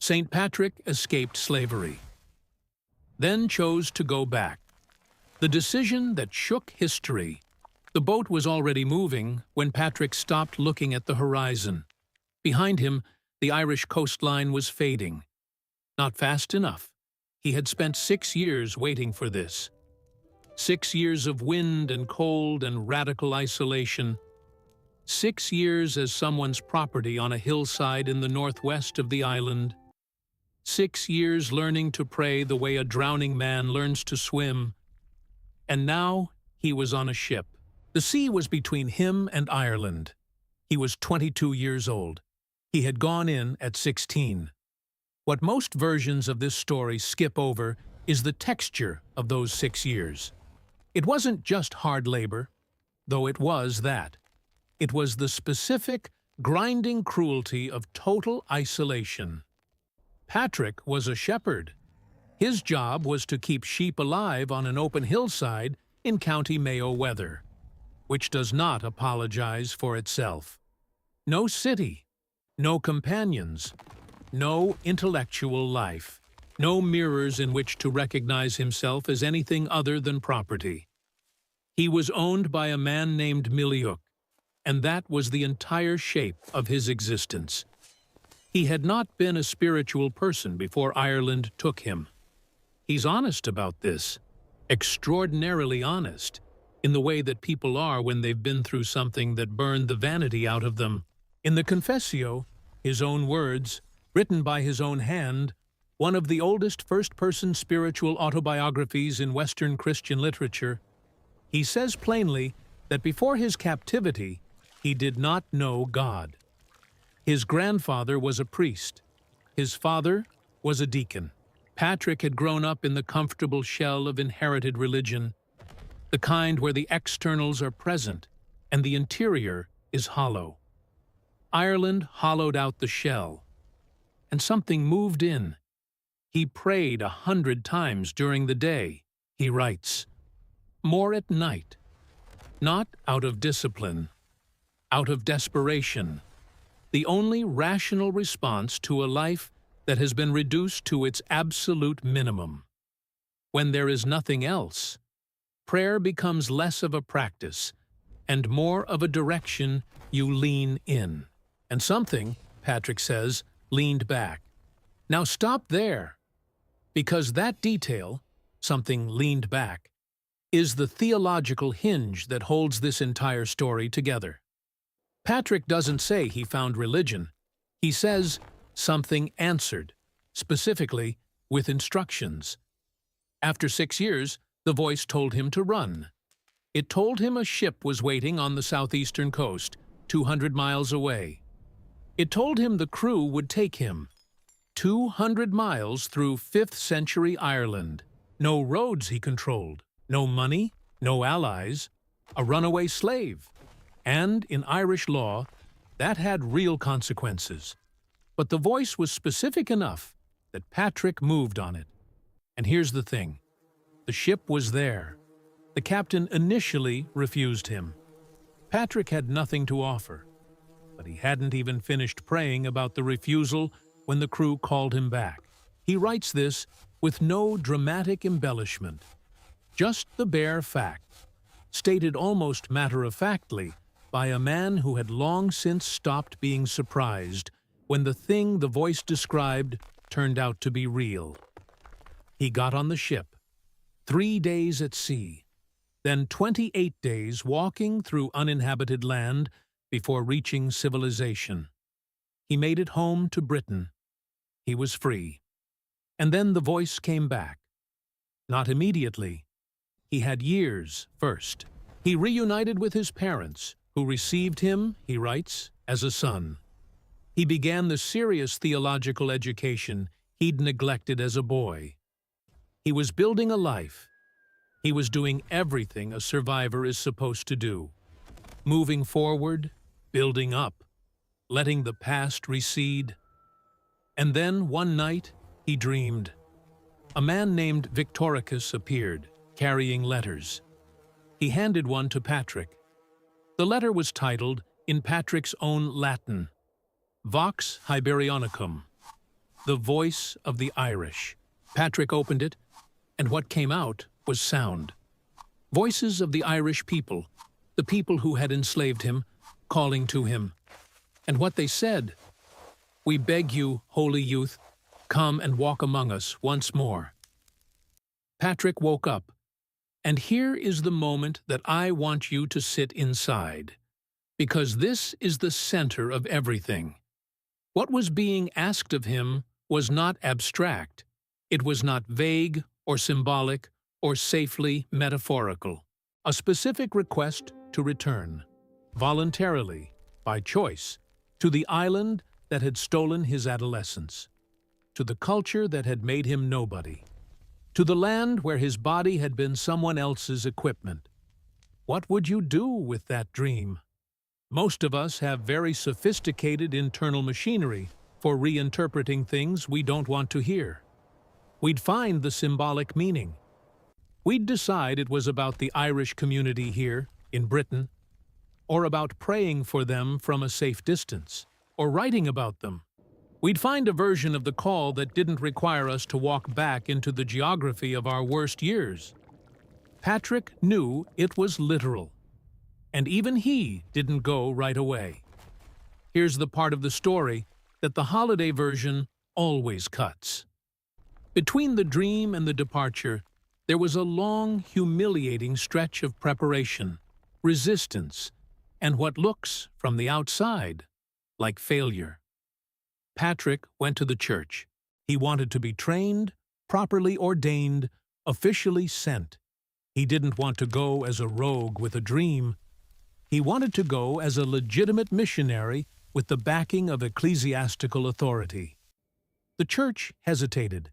Saint Patrick escaped slavery, then chose to go back. The decision that shook history. The boat was already moving when Patrick stopped looking at the horizon. Behind him, the Irish coastline was fading. Not fast enough. He had spent 6 years waiting for this. 6 years of wind and cold and radical isolation. 6 years as someone's property on a hillside in the northwest of the island. 6 years learning to pray the way a drowning man learns to swim. And now he was on a ship. The sea was between him and Ireland. He was 22 years old. He had gone in at 16. What most versions of this story skip over is the texture of those 6 years. It wasn't just hard labor, though it was that. It was the specific, grinding cruelty of total isolation. Patrick was a shepherd. His job was to keep sheep alive on an open hillside in County Mayo weather, which does not apologize for itself. No city, no companions, no intellectual life, no mirrors in which to recognize himself as anything other than property. He was owned by a man named Miliuk, and that was the entire shape of his existence. He had not been a spiritual person before Ireland took him. He's honest about this, extraordinarily honest, in the way that people are when they've been through something that burned the vanity out of them. In the Confessio, his own words, written by his own hand, one of the oldest first-person spiritual autobiographies in Western Christian literature, he says plainly that before his captivity, he did not know God. His grandfather was a priest. His father was a deacon. Patrick had grown up in the comfortable shell of inherited religion, the kind where the externals are present and the interior is hollow. Ireland hollowed out the shell, and something moved in. He prayed 100 times during the day, he writes, more at night, not out of discipline, out of desperation, the only rational response to a life that has been reduced to its absolute minimum. When there is nothing else, prayer becomes less of a practice and more of a direction you lean in. And something, Patrick says, leaned back. Now stop there, because that detail, something leaned back, is the theological hinge that holds this entire story together. Patrick doesn't say he found religion. He says something answered, specifically with instructions. After 6 years, the voice told him to run. It told him a ship was waiting on the southeastern coast, 200 miles away. It told him the crew would take him 200 miles through 5th century Ireland. No roads he controlled, no money, no allies, a runaway slave. And in Irish law, that had real consequences. But the voice was specific enough that Patrick moved on it. And here's the thing. The ship was there. The captain initially refused him. Patrick had nothing to offer, but he hadn't even finished praying about the refusal when the crew called him back. He writes this with no dramatic embellishment, just the bare fact, stated almost matter-of-factly by a man who had long since stopped being surprised when the thing the voice described turned out to be real. He got on the ship, 3 days at sea, then 28 days walking through uninhabited land before reaching civilization. He made it home to Britain. He was free. And then the voice came back. Not immediately. He had years first. He reunited with his parents, who received him, he writes, as a son. He began the serious theological education he'd neglected as a boy. He was building a life. He was doing everything a survivor is supposed to do. Moving forward, building up, letting the past recede. And then one night, he dreamed. A man named Victoricus appeared, carrying letters. He handed one to Patrick. The letter was titled, in Patrick's own Latin, Vox Hiberionicum, The Voice of the Irish. Patrick opened it, and what came out was sound. Voices of the Irish people, the people who had enslaved him, calling to him. And what they said: "We beg you, holy youth, come and walk among us once more." Patrick woke up, and here is the moment that I want you to sit inside, because this is the center of everything. What was being asked of him was not abstract. It was not vague or symbolic or safely metaphorical. A specific request to return, voluntarily, by choice, to the island that had stolen his adolescence, to the culture that had made him nobody, to the land where his body had been someone else's equipment. What would you do with that dream? Most of us have very sophisticated internal machinery for reinterpreting things we don't want to hear. We'd find the symbolic meaning. We'd decide it was about the Irish community here, in Britain, or about praying for them from a safe distance, or writing about them. We'd find a version of the call that didn't require us to walk back into the geography of our worst years. Patrick knew it was literal, and even he didn't go right away. Here's the part of the story that the holiday version always cuts. Between the dream and the departure, there was a long, humiliating stretch of preparation, resistance, and what looks, from the outside, like failure. Patrick went to the church. He wanted to be trained, properly ordained, officially sent. He didn't want to go as a rogue with a dream. He wanted to go as a legitimate missionary with the backing of ecclesiastical authority. The church hesitated.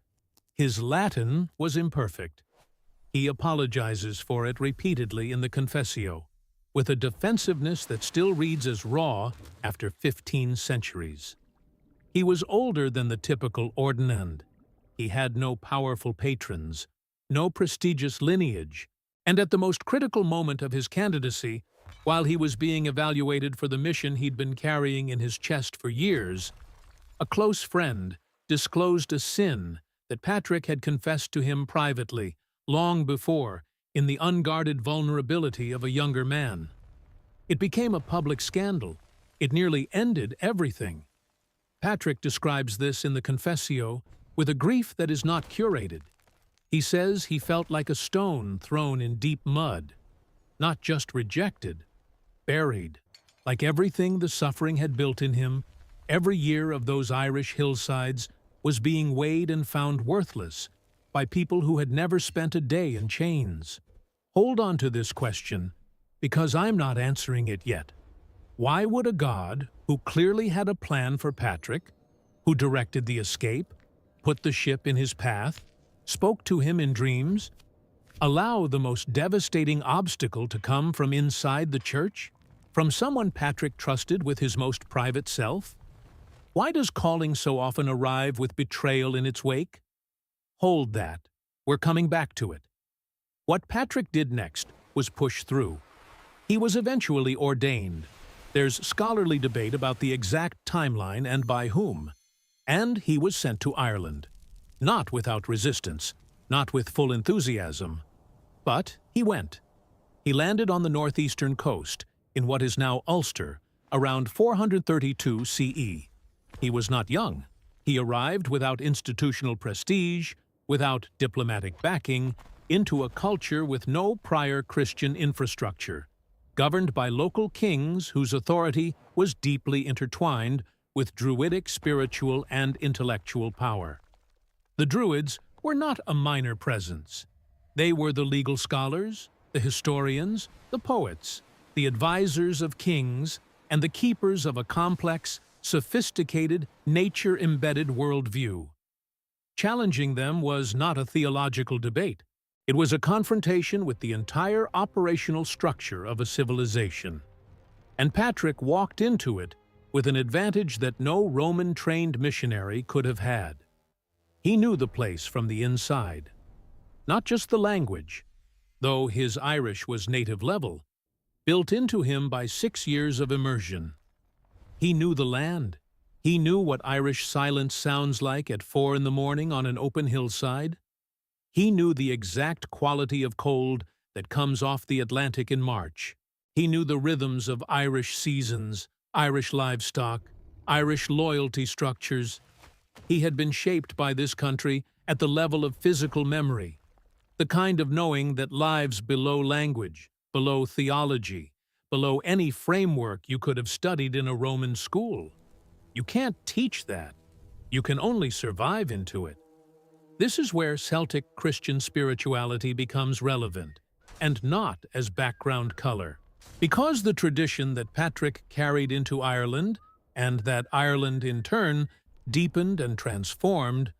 His Latin was imperfect. He apologizes for it repeatedly in the Confessio, with a defensiveness that still reads as raw after 15 centuries. He was older than the typical ordinand. He had no powerful patrons, no prestigious lineage, and at the most critical moment of his candidacy, while he was being evaluated for the mission he'd been carrying in his chest for years, a close friend disclosed a sin that Patrick had confessed to him privately, long before, in the unguarded vulnerability of a younger man. It became a public scandal. It nearly ended everything. Patrick describes this in the Confessio with a grief that is not curated. He says he felt like a stone thrown in deep mud, not just rejected, buried, like everything the suffering had built in him. Every year of those Irish hillsides was being weighed and found worthless by people who had never spent a day in chains. Hold on to this question, because I'm not answering it yet. Why would a God who clearly had a plan for Patrick, who directed the escape, put the ship in his path, spoke to him in dreams, allow the most devastating obstacle to come from inside the church, from someone Patrick trusted with his most private self? Why does calling so often arrive with betrayal in its wake? Hold that. We're coming back to it. What Patrick did next was push through. He was eventually ordained. There's scholarly debate about the exact timeline and by whom. And he was sent to Ireland. Not without resistance, not with full enthusiasm. But he went. He landed on the northeastern coast, in what is now Ulster, around 432 CE. He was not young. He arrived without institutional prestige, without diplomatic backing, into a culture with no prior Christian infrastructure, governed by local kings whose authority was deeply intertwined with Druidic spiritual and intellectual power. The Druids were not a minor presence. They were the legal scholars, the historians, the poets, the advisors of kings, and the keepers of a complex, sophisticated, nature-embedded worldview. Challenging them was not a theological debate. It was a confrontation with the entire operational structure of a civilization. And Patrick walked into it with an advantage that no Roman-trained missionary could have had. He knew the place from the inside. Not just the language, though his Irish was native level, built into him by 6 years of immersion. He knew the land. He knew what Irish silence sounds like at 4 in the morning on an open hillside. He knew the exact quality of cold that comes off the Atlantic in March. He knew the rhythms of Irish seasons, Irish livestock, Irish loyalty structures. He had been shaped by this country at the level of physical memory, the kind of knowing that lives below language, below theology, below any framework you could have studied in a Roman school. You can't teach that. You can only survive into it. This is where Celtic Christian spirituality becomes relevant, and not as background color. Because the tradition that Patrick carried into Ireland, and that Ireland in turn deepened and transformed,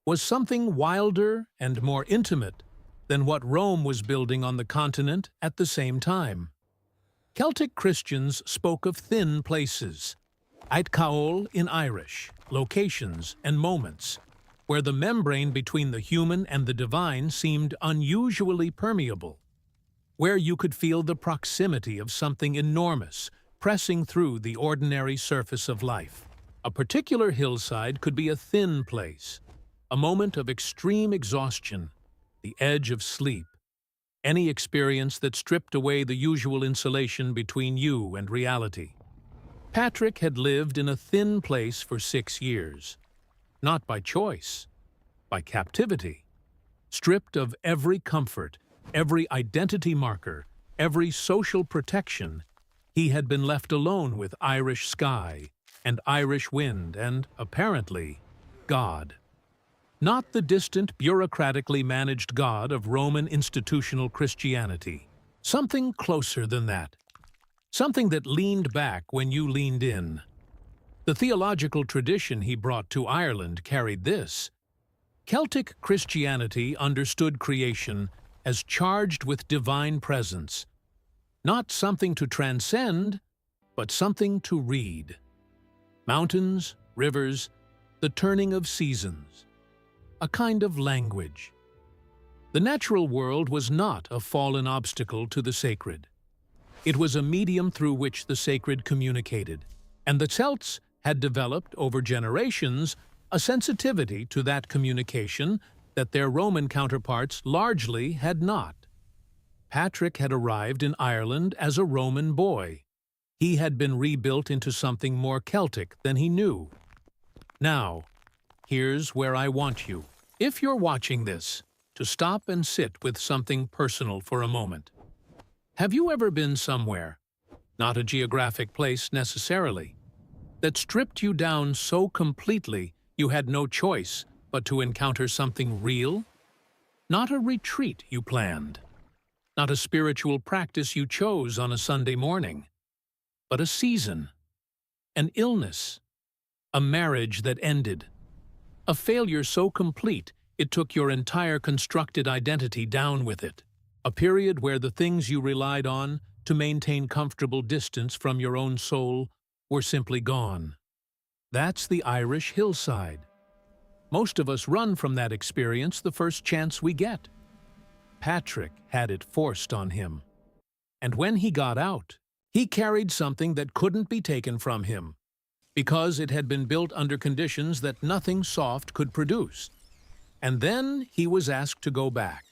was something wilder and more intimate than what Rome was building on the continent at the same time. Celtic Christians spoke of thin places, Ait Caol in Irish, locations and moments, where the membrane between the human and the divine seemed unusually permeable, where you could feel the proximity of something enormous pressing through the ordinary surface of life. A particular hillside could be a thin place, a moment of extreme exhaustion, the edge of sleep, any experience that stripped away the usual insulation between you and reality. Patrick had lived in a thin place for 6 years, not by choice, by captivity. Stripped of every comfort, every identity marker, every social protection, he had been left alone with Irish sky and Irish wind and, apparently, God. Not the distant, bureaucratically managed God of Roman institutional Christianity. Something closer than that. Something that leaned back when you leaned in. The theological tradition he brought to Ireland carried this. Celtic Christianity understood creation as charged with divine presence, not something to transcend, but something to read. Mountains, rivers, the turning of seasons, a kind of language. The natural world was not a fallen obstacle to the sacred. It was a medium through which the sacred communicated, and the Celts had developed over generations a sensitivity to that communication that their Roman counterparts largely had not. Patrick had arrived in Ireland as a Roman boy. He had been rebuilt into something more Celtic than he knew. Now, here's where I want you, if you're watching this, to stop and sit with something personal for a moment. Have you ever been somewhere, not a geographic place necessarily, that stripped you down so completely you had no choice but to encounter something real? Not a retreat you planned, not a spiritual practice you chose on a Sunday morning, but a season, an illness, a marriage that ended, a failure so complete it took your entire constructed identity down with it, a period where the things you relied on to maintain comfortable distance from your own soul were simply gone. That's the Irish hillside. Most of us run from that experience the first chance we get. Patrick had it forced on him. And when he got out, he carried something that couldn't be taken from him, because it had been built under conditions that nothing soft could produce. And then he was asked to go back.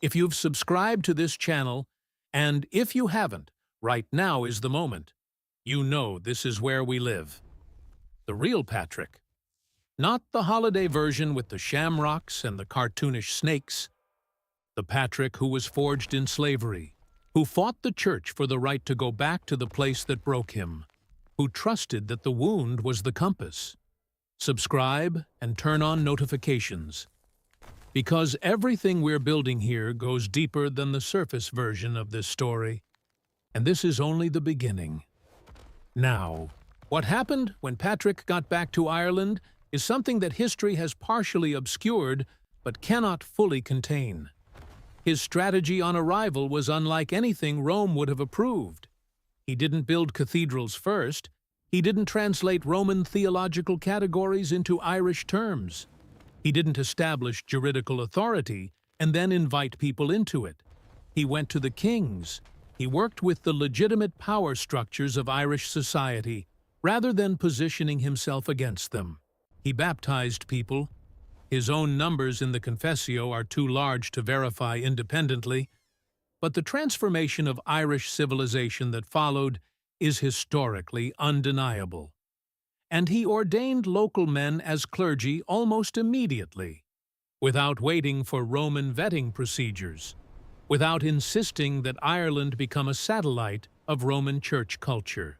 If you've subscribed to this channel, and if you haven't, right now is the moment. You know this is where we live. The real Patrick. Not the holiday version with the shamrocks and the cartoonish snakes. The Patrick who was forged in slavery, who fought the church for the right to go back to the place that broke him, who trusted that the wound was the compass. Subscribe and turn on notifications, because everything we're building here goes deeper than the surface version of this story, and this is only the beginning. Now, what happened when Patrick got back to Ireland is something that history has partially obscured but cannot fully contain. His strategy on arrival was unlike anything Rome would have approved. He didn't build cathedrals first. He didn't translate Roman theological categories into Irish terms. He didn't establish juridical authority and then invite people into it. He went to the kings. He worked with the legitimate power structures of Irish society, rather than positioning himself against them. He baptized people. His own numbers in the Confessio are too large to verify independently, but the transformation of Irish civilization that followed is historically undeniable. And he ordained local men as clergy almost immediately, without waiting for Roman vetting procedures, without insisting that Ireland become a satellite of Roman church culture.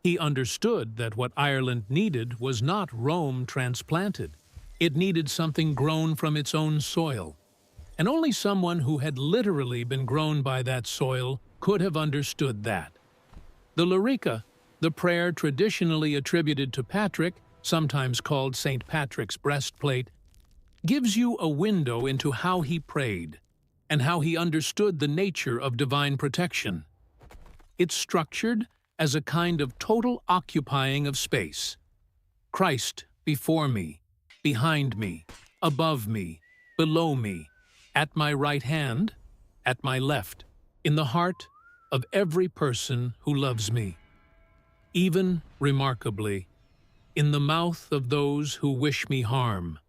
He understood that what Ireland needed was not Rome transplanted. It needed something grown from its own soil. And only someone who had literally been grown by that soil could have understood that. The Lorica, the prayer traditionally attributed to Patrick, sometimes called Saint Patrick's breastplate, gives you a window into how he prayed and how he understood the nature of divine protection. It's structured as a kind of total occupying of space. Christ before me, behind me, above me, below me, at my right hand, at my left, in the heart of every person who loves me. Even, remarkably, in the mouth of those who wish me harm.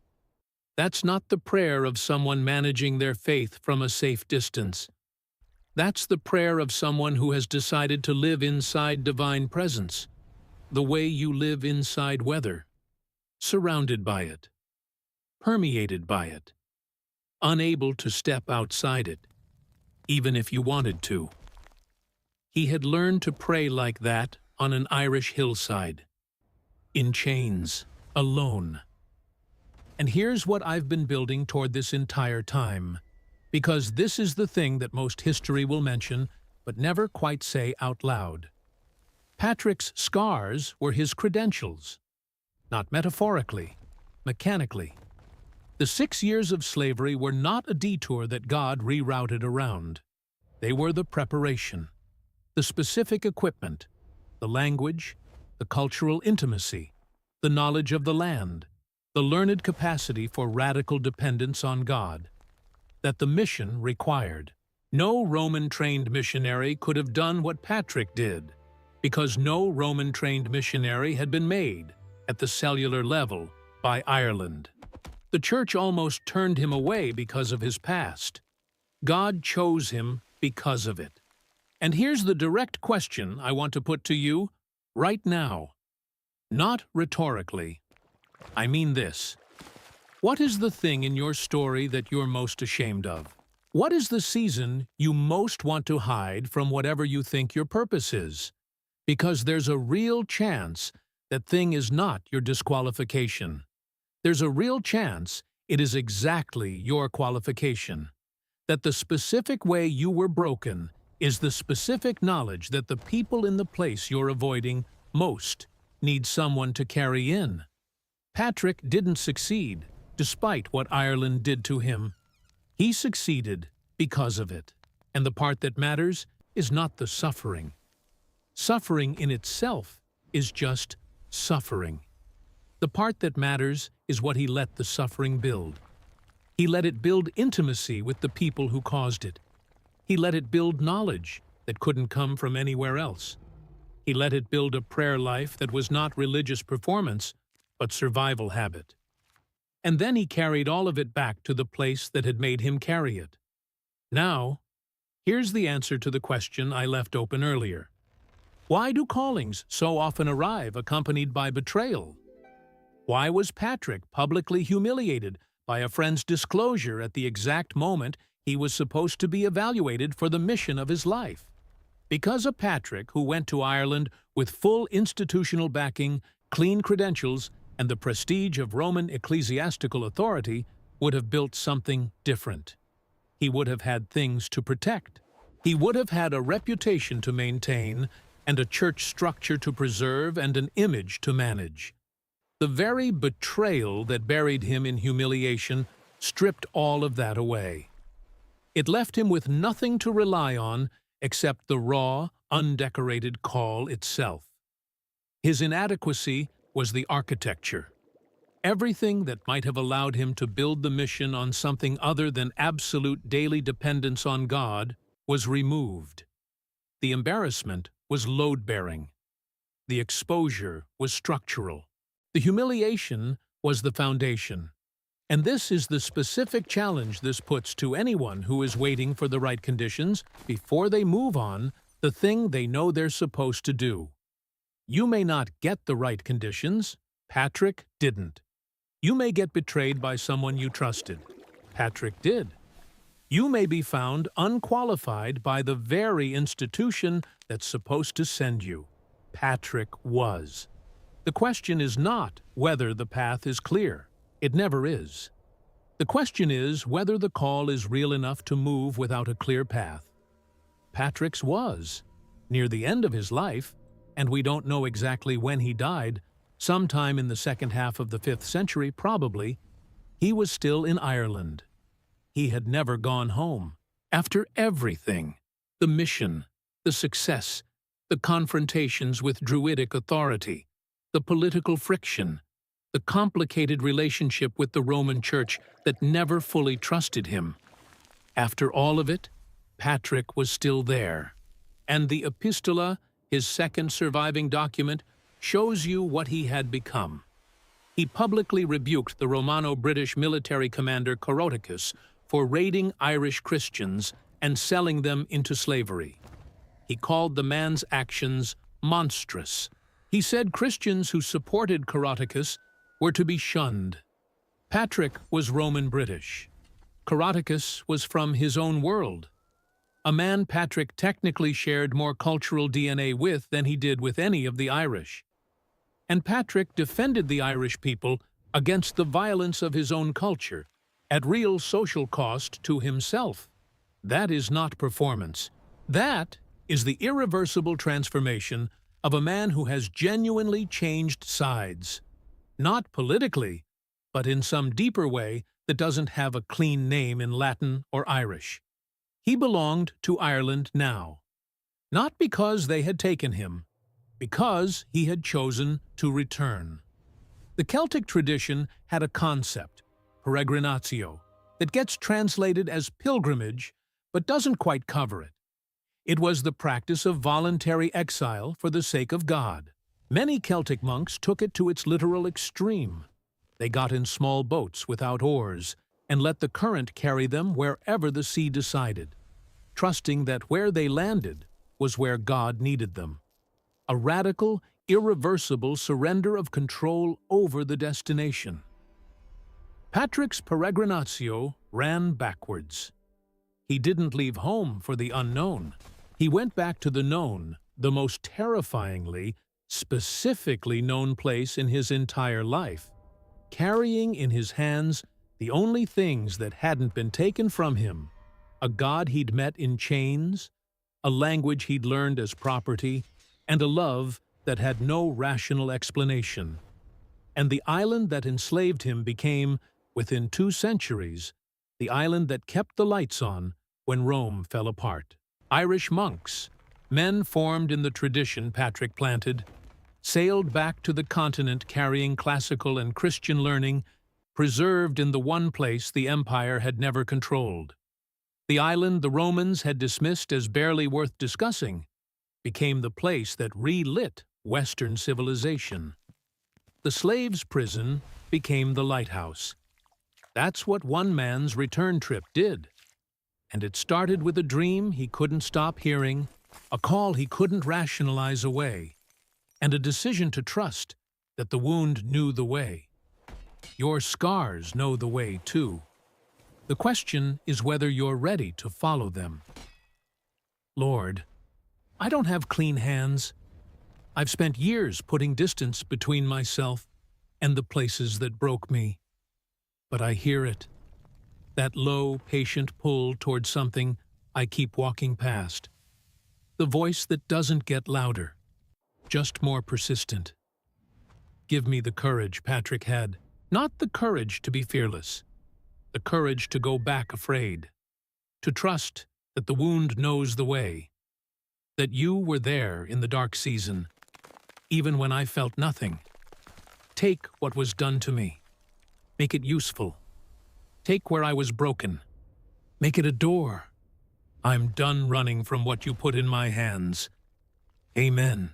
That's not the prayer of someone managing their faith from a safe distance. That's the prayer of someone who has decided to live inside divine presence, the way you live inside weather, surrounded by it, permeated by it, unable to step outside it, even if you wanted to. He had learned to pray like that on an Irish hillside, in chains, alone. And here's what I've been building toward this entire time, because this is the thing that most history will mention, but never quite say out loud. Patrick's scars were his credentials, not metaphorically, mechanically. The 6 years of slavery were not a detour that God rerouted around. They were the preparation, the specific equipment, the language, the cultural intimacy, the knowledge of the land, the learned capacity for radical dependence on God, that the mission required. No Roman-trained missionary could have done what Patrick did, because no Roman-trained missionary had been made, at the cellular level, by Ireland. The church almost turned him away because of his past. God chose him because of it. And here's the direct question I want to put to you right now. Not rhetorically. I mean this. What is the thing in your story that you're most ashamed of? What is the season you most want to hide from whatever you think your purpose is? Because there's a real chance that thing is not your disqualification. There's a real chance it is exactly your qualification. That the specific way you were broken is the specific knowledge that the people in the place you're avoiding most need someone to carry in. Patrick didn't succeed, despite what Ireland did to him. He succeeded because of it. And the part that matters is not the suffering. Suffering in itself is just suffering. The part that matters is what he let the suffering build. He let it build intimacy with the people who caused it. He let it build knowledge that couldn't come from anywhere else. He let it build a prayer life that was not religious performance, but survival habit. And then he carried all of it back to the place that had made him carry it. Now, here's the answer to the question I left open earlier. Why do callings so often arrive accompanied by betrayal? Why was Patrick publicly humiliated by a friend's disclosure at the exact moment he was supposed to be evaluated for the mission of his life? Because a Patrick who went to Ireland with full institutional backing, clean credentials, and the prestige of Roman ecclesiastical authority would have built something different. He would have had things to protect. He would have had a reputation to maintain and a church structure to preserve and an image to manage. The very betrayal that buried him in humiliation stripped all of that away. It left him with nothing to rely on except the raw, undecorated call itself. His inadequacy was the architecture. Everything that might have allowed him to build the mission on something other than absolute daily dependence on God was removed. The embarrassment was load-bearing. The exposure was structural. The humiliation was the foundation. And this is the specific challenge this puts to anyone who is waiting for the right conditions before they move on the thing they know they're supposed to do. You may not get the right conditions. Patrick didn't. You may get betrayed by someone you trusted. Patrick did. You may be found unqualified by the very institution that's supposed to send you. Patrick was. The question is not whether the path is clear. It never is. The question is whether the call is real enough to move without a clear path. Patrick's was. Near the end of his life, and we don't know exactly when he died, sometime in the second half of the 5th century probably, he was still in Ireland. He had never gone home. After everything, the mission, the success, the confrontations with Druidic authority, the political friction, the complicated relationship with the Roman Church that never fully trusted him. After all of it, Patrick was still there. And the Epistola, his second surviving document, shows you what he had become. He publicly rebuked the Romano-British military commander Coroticus for raiding Irish Christians and selling them into slavery. He called the man's actions monstrous. He said Christians who supported Coroticus were to be shunned. Patrick was Roman-British. Coroticus was from his own world. A man Patrick technically shared more cultural DNA with than he did with any of the Irish. And Patrick defended the Irish people against the violence of his own culture, at real social cost to himself. That is not performance. That is the irreversible transformation of a man who has genuinely changed sides. Not politically, but in some deeper way that doesn't have a clean name in Latin or Irish. He belonged to Ireland now, not because they had taken him, because he had chosen to return. The Celtic tradition had a concept, peregrinatio, that gets translated as pilgrimage but doesn't quite cover it. It was the practice of voluntary exile for the sake of God. Many Celtic monks took it to its literal extreme. They got in small boats without oars and let the current carry them wherever the sea decided, trusting that where they landed was where God needed them. A radical, irreversible surrender of control over the destination. Patrick's peregrinatio ran backwards. He didn't leave home for the unknown. He went back to the known, the most terrifyingly, specifically known place in his entire life, carrying in his hands the only things that hadn't been taken from him: a God he'd met in chains, a language he'd learned as property, and a love that had no rational explanation. And the island that enslaved him became, within 2 centuries, the island that kept the lights on when Rome fell apart. Irish monks, men formed in the tradition Patrick planted, sailed back to the continent carrying classical and Christian learning, preserved in the one place the empire had never controlled. The island the Romans had dismissed as barely worth discussing became the place that relit Western civilization. The slave's prison became the lighthouse. That's what one man's return trip did. And it started with a dream he couldn't stop hearing, a call he couldn't rationalize away, and a decision to trust that the wound knew the way. Your scars know the way, too. The question is whether you're ready to follow them. Lord, I don't have clean hands. I've spent years putting distance between myself and the places that broke me. But I hear it. That low, patient pull towards something I keep walking past. The voice that doesn't get louder, just more persistent. Give me the courage Patrick had. Not the courage to be fearless. The courage to go back afraid. To trust that the wound knows the way. That you were there in the dark season, even when I felt nothing. Take what was done to me. Make it useful. Take where I was broken. Make it a door. I'm done running from what you put in my hands. Amen.